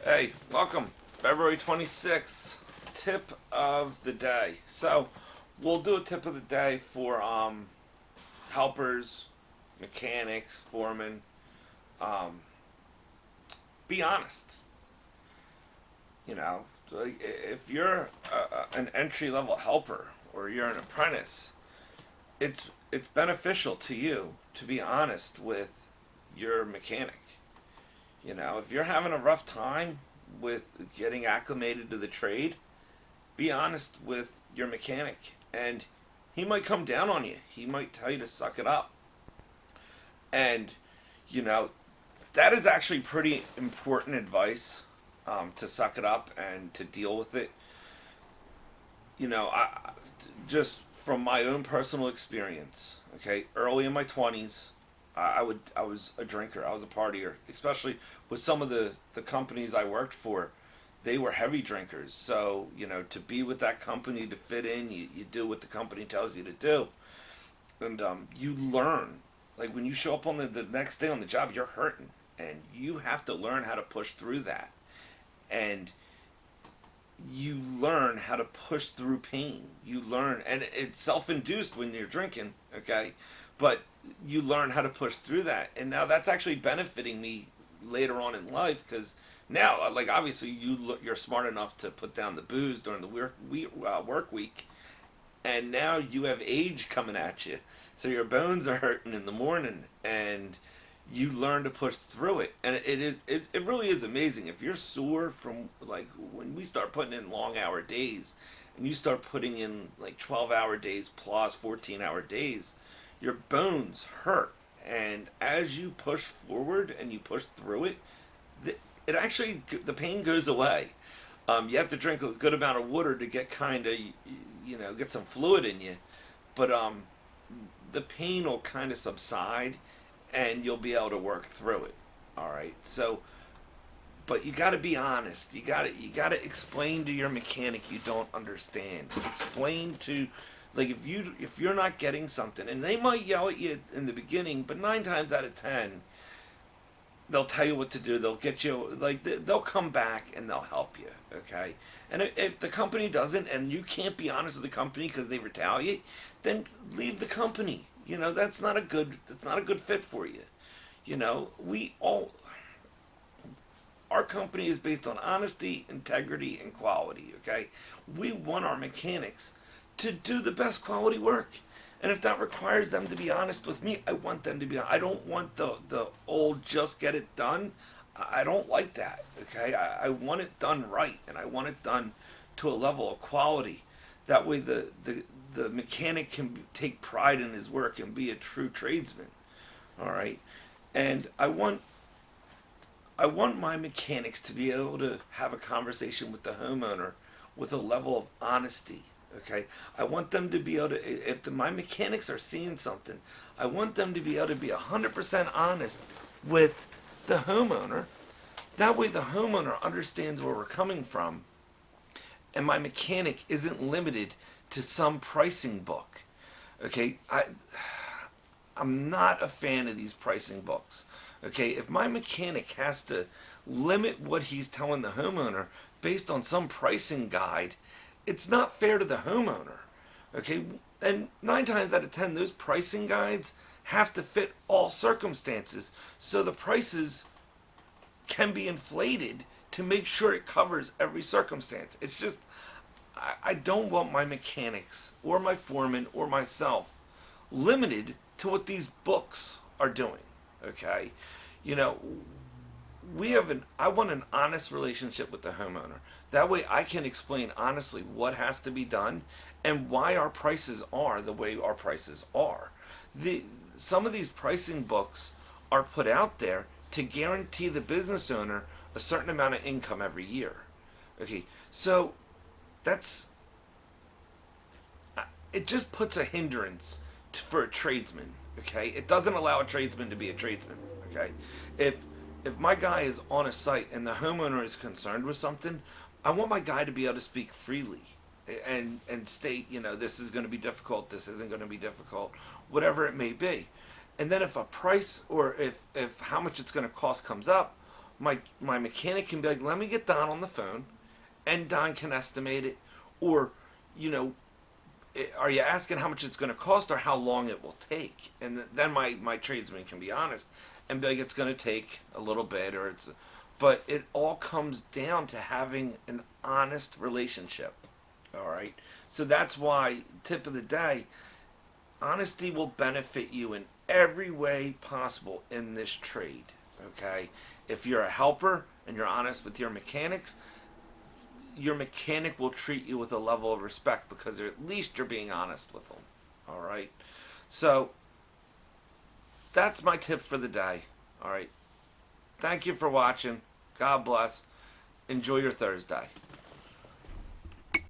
Hey, welcome. February 26th, tip of the day. So, we'll do a tip of the day for helpers, mechanics, foremen. Um, be honest. You know, like if you're an entry level helper or you're an apprentice, it's beneficial to you to be honest with your mechanic. You know, if you're having a rough time with getting acclimated to the trade, be honest with your mechanic. And he might come down on you. He might tell you to suck it up. And, you know, that is actually pretty important advice, to suck it up and to deal with it. You know, just from my own personal experience, okay, early in my 20s, I was a drinker. I was a partier, especially with some of the companies I worked for. They were heavy drinkers. So, you know, to be with that company, to fit in, you do what the company tells you to do. And you learn. Like when you show up on the next day on the job, you're hurting. And you have to learn how to push through that. And you learn how to push through pain. You learn, and it's self induced when you're drinking, okay? But you learn how to push through that. And now that's actually benefiting me later on in life because now, like, obviously, you're smart enough to put down the booze during the work week, and now you have age coming at you. So your bones are hurting in the morning, and you learn to push through it. And it really is amazing. If you're sore from, like, when we start putting in long hour days, and you start putting in, like, 12-hour days plus 14-hour days, your bones hurt. And as you push forward and you push through it, it actually, the pain goes away. You have to drink a good amount of water to get kind of, get some fluid in you. But the pain will kind of subside and you'll be able to work through it. All right. So, but you got to be honest. You got to explain to your mechanic you don't understand. Explain to, like, if you're not getting something, and they might yell at you in the beginning, but 9 times out of 10 they'll tell you what to do. They'll get you, like, they'll come back and they'll help you. Okay. And if the company doesn't, and you can't be honest with the company because they retaliate, then leave the company. That's not a good fit for you. We all, our company is based on honesty, integrity, and quality. Okay. We want our mechanics to do the best quality work. And if that requires them to be honest with me, I want them to be. I don't want the old just get it done. I don't like that. Okay, I want it done right, and I want it done to a level of quality. That way, the mechanic can take pride in his work and be a true tradesman. All right, and I want my mechanics to be able to have a conversation with the homeowner with a level of honesty. Okay, I want them to be able to. If my mechanics are seeing something, I want them to be able to be 100% honest with the homeowner. That way, the homeowner understands where we're coming from, and my mechanic isn't limited to some pricing book. Okay, I'm not a fan of these pricing books. Okay, if my mechanic has to limit what he's telling the homeowner based on some pricing guide, it's not fair to the homeowner. Okay, and 9 times out of 10, those pricing guides have to fit all circumstances, so the prices can be inflated to make sure it covers every circumstance. It's just, I don't want my mechanics or my foreman or myself limited to what these books are doing. Okay, you know, I want an honest relationship with the homeowner. That way I can explain honestly what has to be done and why our prices are the way our prices are. Some of these pricing books are put out there to guarantee the business owner a certain amount of income every year. Okay, so that's it just puts a hindrance for a tradesman. Okay, it doesn't allow a tradesman to be a tradesman. Okay, if my guy is on a site and the homeowner is concerned with something, I want my guy to be able to speak freely and state, this is going to be difficult, this isn't going to be difficult, whatever it may be. And then if a price or if how much it's going to cost comes up, my mechanic can be like, let me get Don on the phone, and Don can estimate it, or you know, are you asking how much it's going to cost or how long it will take? And then my tradesman can be honest and be like, it's going to take a little bit, or it's, but it all comes down to having an honest relationship. All right. So that's why, tip of the day, honesty will benefit you in every way possible in this trade. Okay. If you're a helper and you're honest with your mechanic will treat you with a level of respect because at least you're being honest with them. All right. So that's my tip for the day. All right. Thank you for watching. God bless. Enjoy your Thursday.